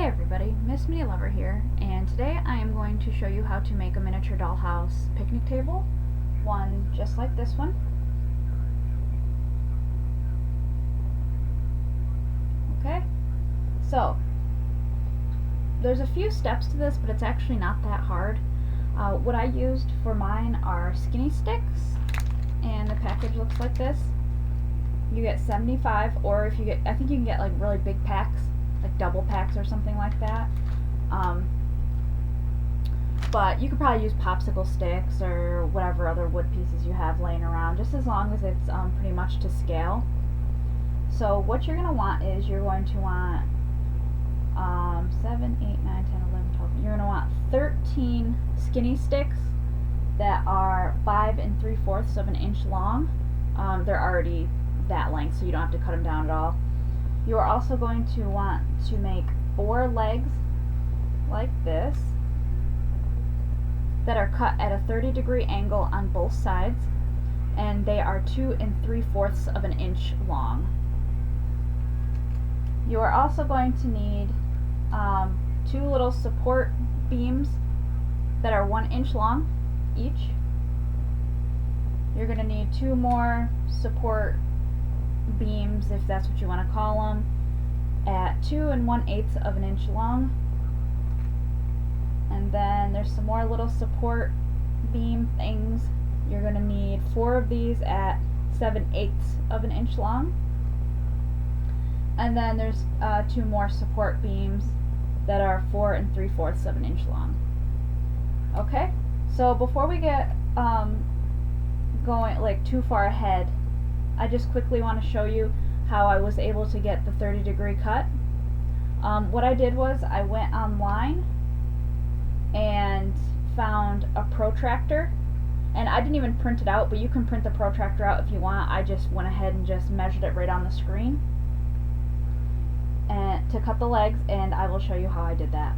Hey everybody, Miss Mini Lover here, and today I am going to show you how to make a miniature dollhouse picnic table, one just like this one. Okay, so there's a few steps to this, but it's actually not that hard. What I used for mine are skinny sticks, and the package looks like this. You get 75, or if you get, I think you can get like really big packs, like double packs or something like that. But you could probably use popsicle sticks or whatever other wood pieces you have laying around, just as long as it's pretty much to scale. So what you're going to want is you're going to want 7, 8, 9, 10, 11, 12. You're going to want 13 skinny sticks that are 5 3/4 of an inch long. They're already that length, so you don't have to cut them down at all. You are also going to want to make 4 legs like this that are cut at a 30-degree angle on both sides, and they are 2 3/4 of an inch long. You are also going to need 2 little support beams that are 1 inch long each. You're going to need 2 more support beams, if that's what you want to call them, at 2 1/8 of an inch long. And then there's some more little support beam things. You're going to need 4 of these at 7/8 of an inch long. And then there's 2 more support beams that are 4 3/4 of an inch long. Okay, so before we get going like too far ahead, I just quickly want to show you how I was able to get the 30-degree cut. What I did was I went online and found a protractor, and I didn't even print it out, but you can print the protractor out if you want. I just went ahead and just measured it right on the screen and to cut the legs, and I will show you how I did that.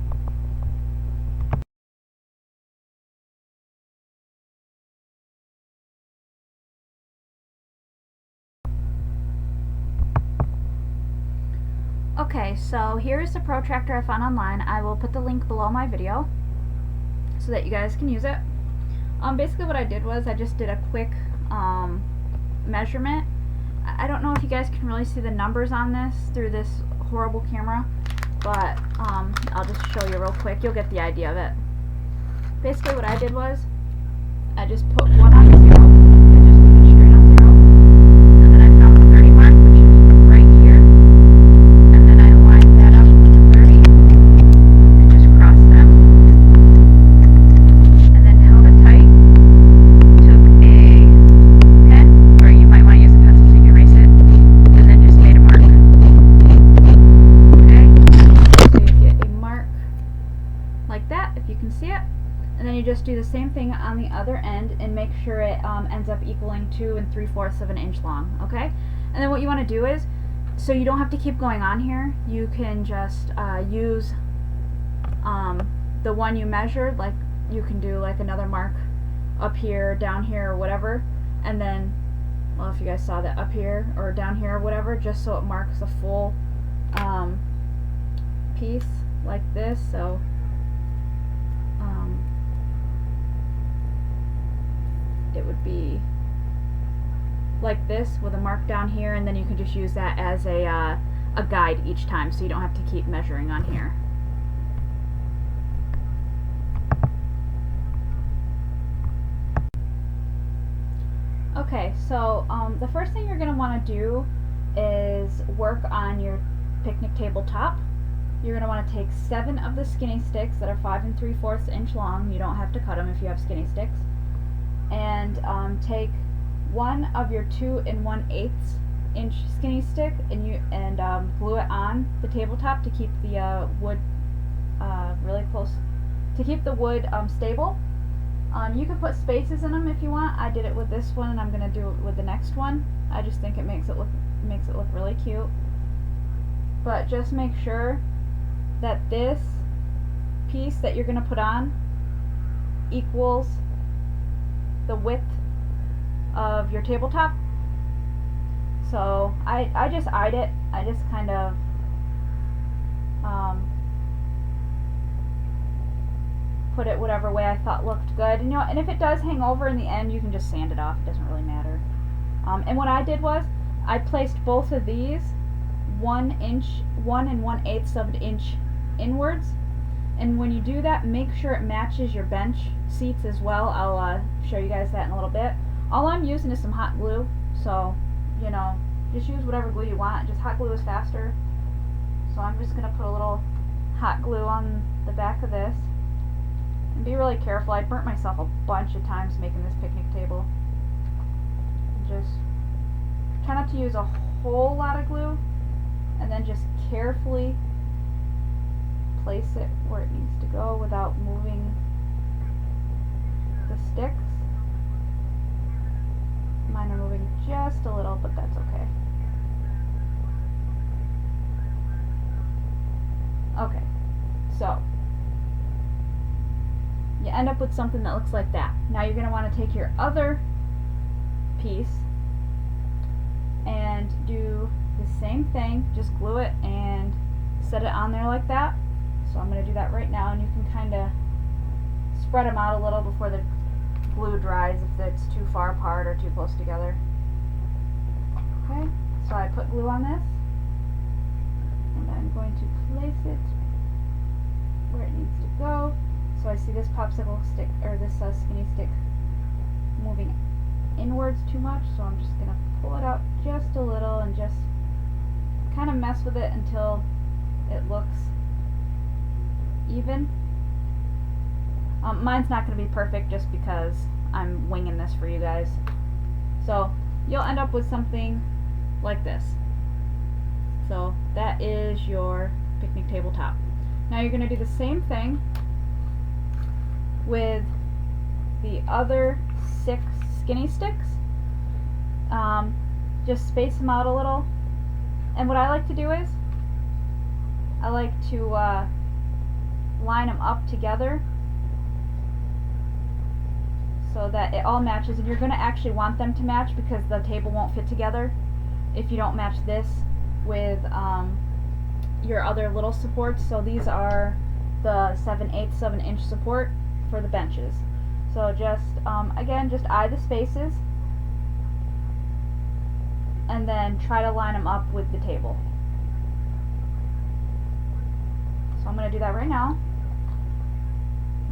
Okay, so here's the protractor I found online. I will put the link below my video so that you guys can use it. Basically what I did was I just did a quick measurement. I don't know if you guys can really see the numbers on this through this horrible camera, but I'll just show you real quick. You'll get the idea of it. Basically what I did was I just put 1 on 0. I just put it straight on 0. And then I found the 30 mark, which is right here. And then I lined that up with the 30 and just crossed them. And then held it tight. Took a pen, or you might want to use a pencil so you can erase it. And then just made a mark. Okay? So you get a mark like that, if you can see it. And then you just do the same thing on the other end and make sure it ends up equaling 2 3/4 of an inch long, okay? And then what you want to do is, so you don't have to keep going on here, you can just use the one you measured, like you can do like another mark up here, down here, or whatever, and then, well, if you guys saw that, up here or down here or whatever, just so it marks a full piece like this. So it would be like this with a mark down here, and then you can just use that as a guide each time, so you don't have to keep measuring on here. Okay, so the first thing you're going to want to do is work on your picnic table top. You're going to want to take 7 of the skinny sticks that are 5 3/4 inch long. You don't have to cut them if you have skinny sticks. And take 1 of your 2 1/8 inch skinny stick and glue it on the tabletop to keep the wood really close, to keep the wood stable. You can put spaces in them if you want. I did it with this one, and I'm gonna do it with the next one. I just think it makes it look really cute. But just make sure that this piece that you're gonna put on equals the width of your tabletop. So I just eyed it. I just kind of put it whatever way I thought looked good. You know, and if it does hang over in the end, you can just sand it off. It doesn't really matter. And what I did was I placed both of these 1 and 1/8 of an inch inwards. And when you do that, make sure it matches your bench seats as well. I'll show you guys that in a little bit. All I'm using is some hot glue, so you know, just use whatever glue you want. Just hot glue is faster. So I'm just gonna put a little hot glue on the back of this. And be really careful. I burnt myself a bunch of times making this picnic table. Just try not to use a whole lot of glue, and then just carefully place it where it needs to go without moving the sticks. Mine are moving just a little, but that's okay. Okay, so you end up with something that looks like that. Now you're going to want to take your other piece and do the same thing, just glue it and set it on there like that. So I'm going to do that right now, and you can kind of spread them out a little before the glue dries if it's too far apart or too close together. Okay, so I put glue on this, and I'm going to place it where it needs to go. So I see this popsicle stick, or this skinny stick, moving inwards too much, so I'm just going to pull it out just a little and just kind of mess with it until it looks even. Mine's not going to be perfect just because I'm winging this for you guys. So you'll end up with something like this. So that is your picnic tabletop. Now you're going to do the same thing with the other 6 skinny sticks. Just space them out a little. And what I like to do is I like to line them up together so that it all matches, and you're going to actually want them to match because the table won't fit together if you don't match this with your other little supports. So these are the 7/8 of an inch support for the benches. So just again, just eye the spaces and then try to line them up with the table. So I'm going to do that right now.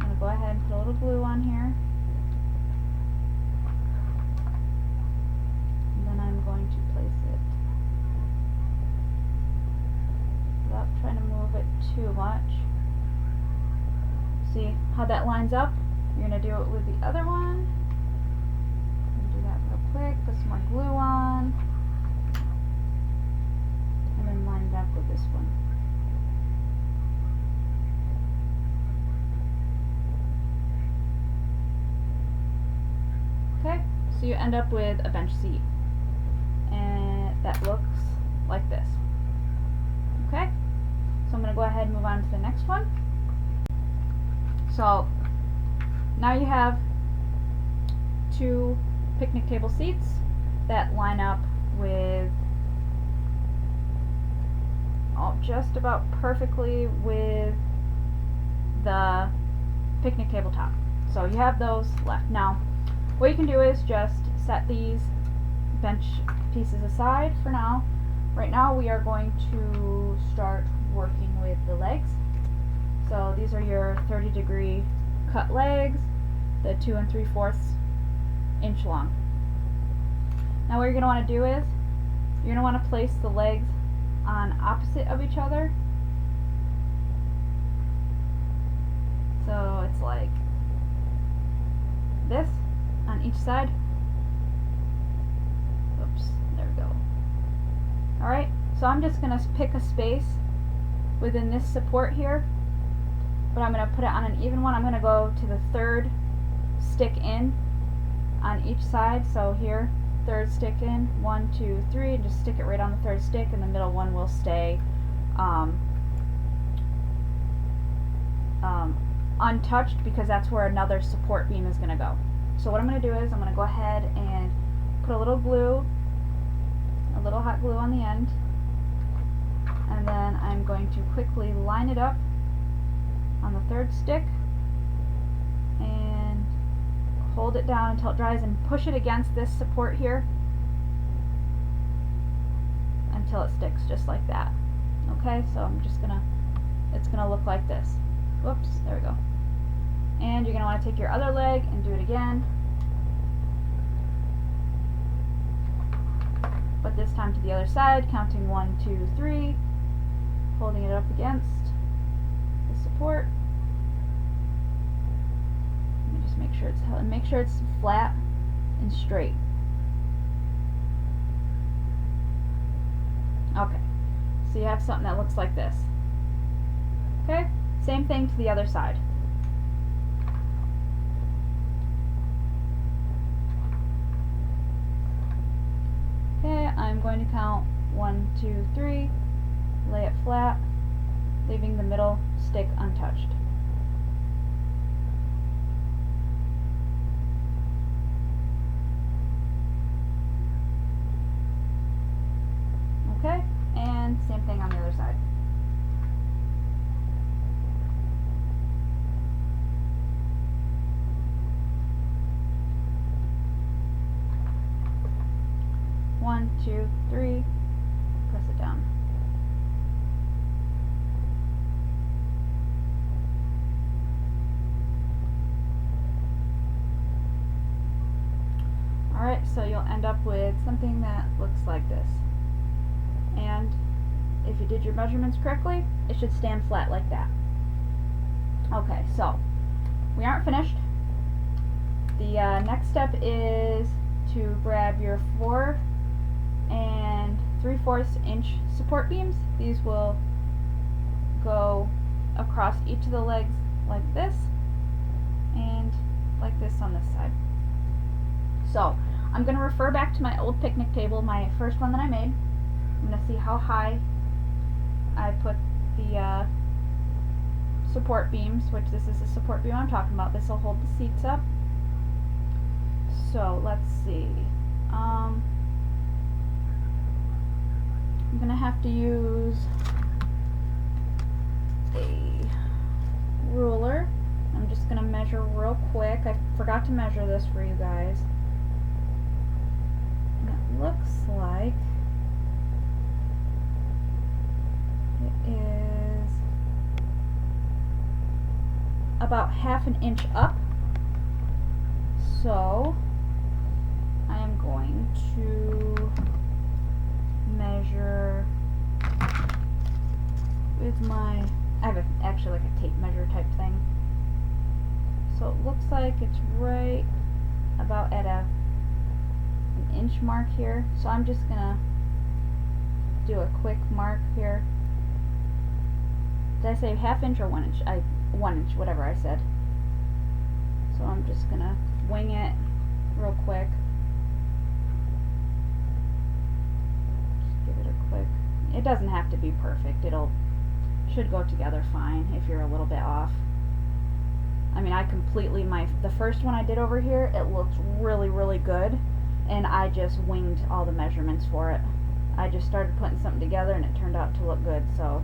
I'm going to go ahead and put a little glue on here. And then I'm going to place it without trying to move it too much. See how that lines up? You're going to do it with the other one. Do that real quick, put some more glue on, and then line it up with this one. Okay, so you end up with a bench seat, and that looks like this. Okay, so I'm going to go ahead and move on to the next one. So now you have 2 picnic table seats that line up with just about perfectly with the picnic table top. So you have those left. Now what you can do is just set these bench pieces aside for now. Right now we are going to start working with the legs. So these are your 30-degree cut legs, the 2 3/4 inch long. Now what you're going to want to do is you're going to want to place the legs on opposite of each other. So it's like this on each side. Oops, there we go. Alright, so I'm just going to pick a space within this support here, but I'm going to put it on an even one. I'm going to go to the 3rd stick in on each side. So here, 3rd stick in, 1, 2, 3, and just stick it right on the 3rd stick, and the middle one will stay untouched because that's where another support beam is going to go. So what I'm going to do is I'm going to go ahead and put a little glue, a little hot glue on the end, and then I'm going to quickly line it up on the 3rd stick and hold it down until it dries and push it against this support here until it sticks just like that. Okay, so it's gonna look like this. Whoops, there we go. And you're gonna want to take your other leg and do it again, but this time to the other side, counting 1, 2, 3, holding it up against the support. Let me just make sure it's flat and straight. Okay, so you have something that looks like this. Okay, same thing to the other side. Okay, I'm going to count 1, 2, 3, lay it flat, leaving the middle stick untouched. Okay, and same thing on the other side. One, two, three, press it down. Alright, so you'll end up with something that looks like this. And if you did your measurements correctly, it should stand flat like that. Okay, so we aren't finished. The next step is to grab your 4 and 3/4 inch support beams. These will go across each of the legs like this and like this on this side. So I'm going to refer back to my old picnic table, my first one that I made. I'm going to see how high I put the support beams, which this is the support beam I'm talking about. This will hold the seats up. So let's see. I'm going to have to use a ruler. I'm just going to measure real quick. I forgot to measure this for you guys. And it looks like it is about 1/2 inch up. So I am going to measure with my, I have actually like a tape measure type thing. So it looks like it's right about at an inch mark here. So I'm just gonna do a quick mark here. Did I say 1/2 inch or 1 inch? 1 inch, whatever I said. So I'm just gonna wing it real quick. Just give it a quick. It doesn't have to be perfect. Should go together fine if you're a little bit off. I mean, the first one I did over here, it looks really, really good, and I just winged all the measurements for it. I just started putting something together and it turned out to look good, so.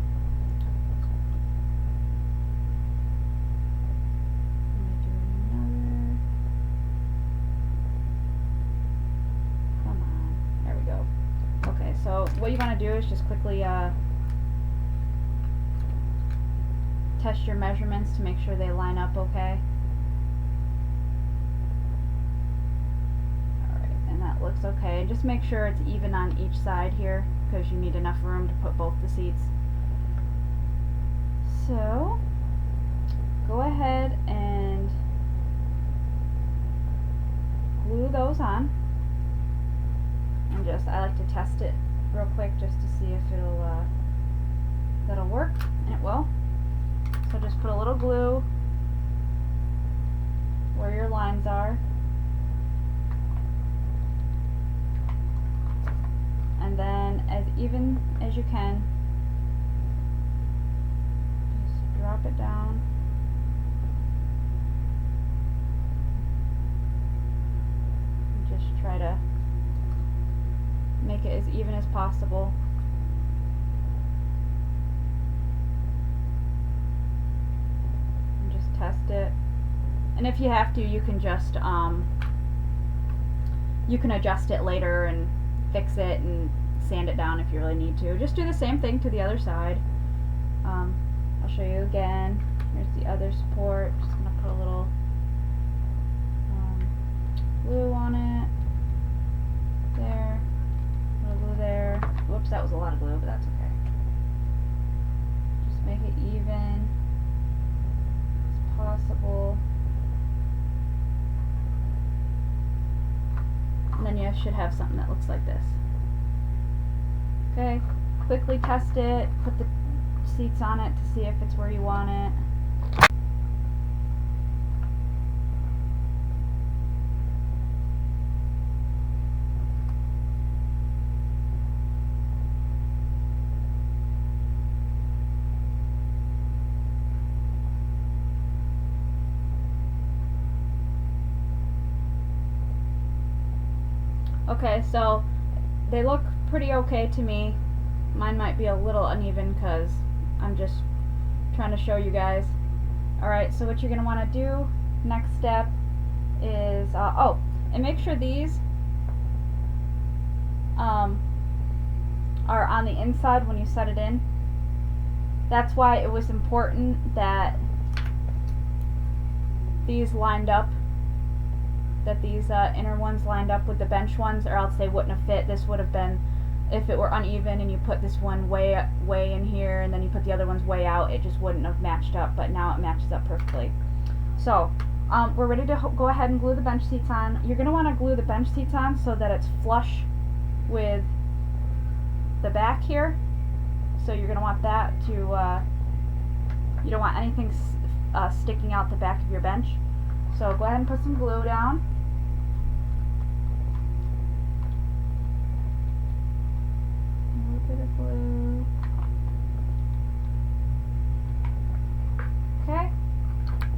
So what you want to do is just quickly test your measurements to make sure they line up okay. Alright, and that looks okay. Just make sure it's even on each side here, because you need enough room to put both the seats. So go ahead and glue those on. And I like to test it real quick just to see if that'll work, and it will. So just put a little glue where your lines are, and then as even as you can, just drop it down. And just try to make it as even as possible. And just test it. And if you have to, you can just you can adjust it later and fix it and sand it down if you really need to. Just do the same thing to the other side. I'll show you again. Here's the other support. Just gonna put a little glue on it. There. A little glue there. Whoops, that was a lot of glue, but that's okay. Just make it even as possible. And then you should have something that looks like this. Okay, quickly test it, put the seats on it to see if it's where you want it. Okay, so they look pretty okay to me. Mine might be a little uneven because I'm just trying to show you guys. Alright, so what you're going to want to do, next step is, and make sure these are on the inside when you set it in. That's why it was important that these lined up, that these inner ones lined up with the bench ones, or else they wouldn't have fit. This would have been, if it were uneven and you put this one way in here and then you put the other ones way out, it just wouldn't have matched up, but now it matches up perfectly. So we're ready to go ahead and glue the bench seats on. You're going to want to glue the bench seats on so that it's flush with the back here. So you're going to want that to, you don't want anything sticking out the back of your bench. So go ahead and put some glue down. A little bit of glue. Okay.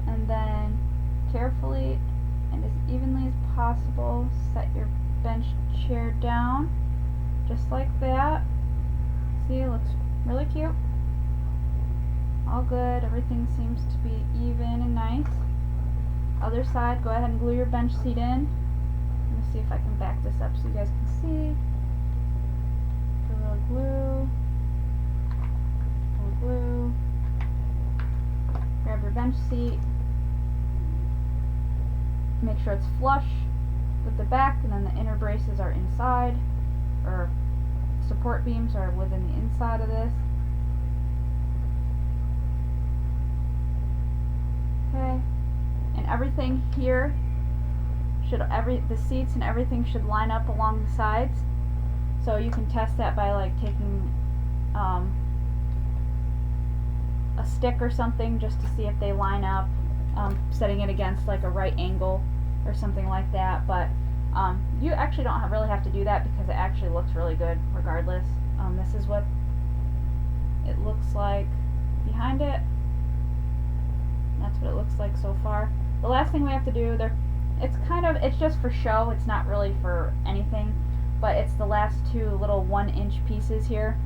And then carefully and as evenly as possible set your bench chair down. Just like that. See, it looks really cute. All good. Everything seems to be even and nice. Other side, go ahead and glue your bench seat in. Let me see if I can back this up so you guys can see. Put a little glue. A little glue. Grab your bench seat. Make sure it's flush with the back, and then the inner braces are inside, or support beams are within the inside of this. Okay. And everything here should, the seats and everything should line up along the sides. So you can test that by like taking a stick or something just to see if they line up, setting it against like a right angle or something like that. But you actually don't really have to do that because it actually looks really good regardless. This is what it looks like behind it. That's what it looks like so far. The last thing we have to do there, it's just for show, it's not really for anything, but it's the last two little 1-inch pieces here.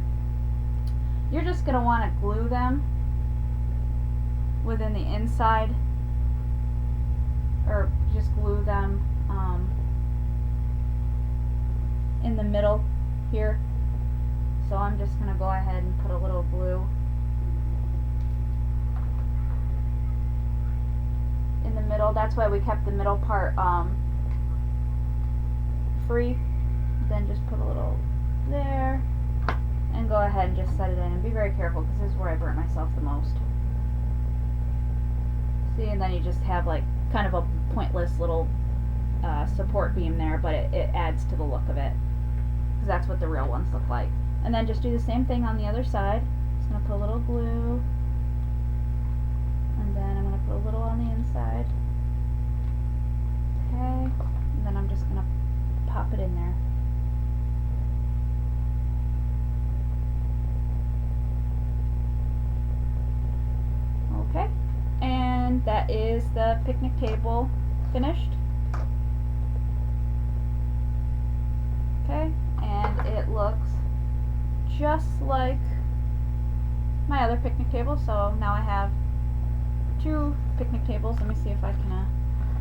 You're just going to want to glue them within the inside, or just glue them in the middle here. So I'm just going to go ahead and put a little glue in the middle. That's why we kept the middle part free. Then just put a little there and go ahead and just set it in, and be very careful because this is where I burnt myself the most. See, and then you just have like kind of a pointless little support beam there, but it adds to the look of it because that's what the real ones look like. And then just do the same thing on the other side. Just going to put a little glue, and then I'm going to put a little on the inside. Okay, and then I'm just going to pop it in there. Okay, and that is the picnic table finished. Okay, and it looks just like my other picnic table. So now I have two picnic tables. Let me see if I can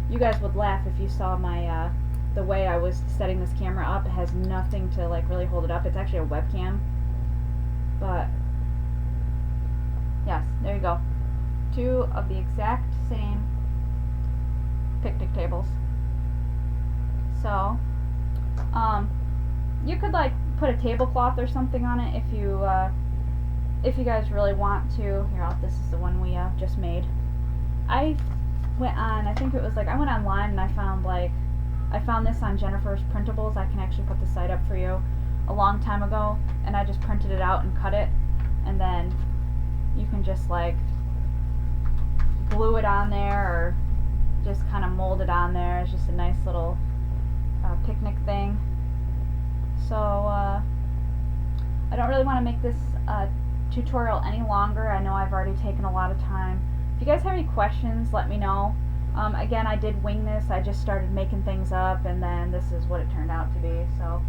you guys would laugh if you saw my the way I was setting this camera up. It has nothing to like really hold it up. It's actually a webcam. But yes, there you go. 2 of the exact same picnic tables. So, you could like put a tablecloth or something on it if you guys really want to. Here, this is the one we just made. I went on, I think it was like, I went online and I found this on Jennifer's Printables. I can actually put the site up for you a long time ago, and I just printed it out and cut it, and then you can just like glue it on there or just kind of mold it on there. It's just a nice little picnic thing. So I don't really want to make this tutorial any longer. I know I've already taken a lot of time. If you guys have any questions, let me know. Again, I did wing this. I just started making things up, and then this is what it turned out to be. So,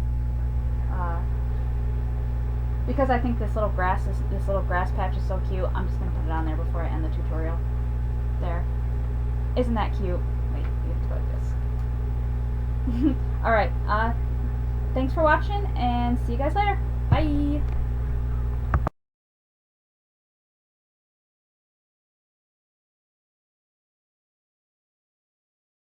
because I think this little grass patch is so cute, I'm just gonna put it on there before I end the tutorial. There. Isn't that cute? Wait, you have to go like this. All right. Thanks for watching, and see you guys later. Bye.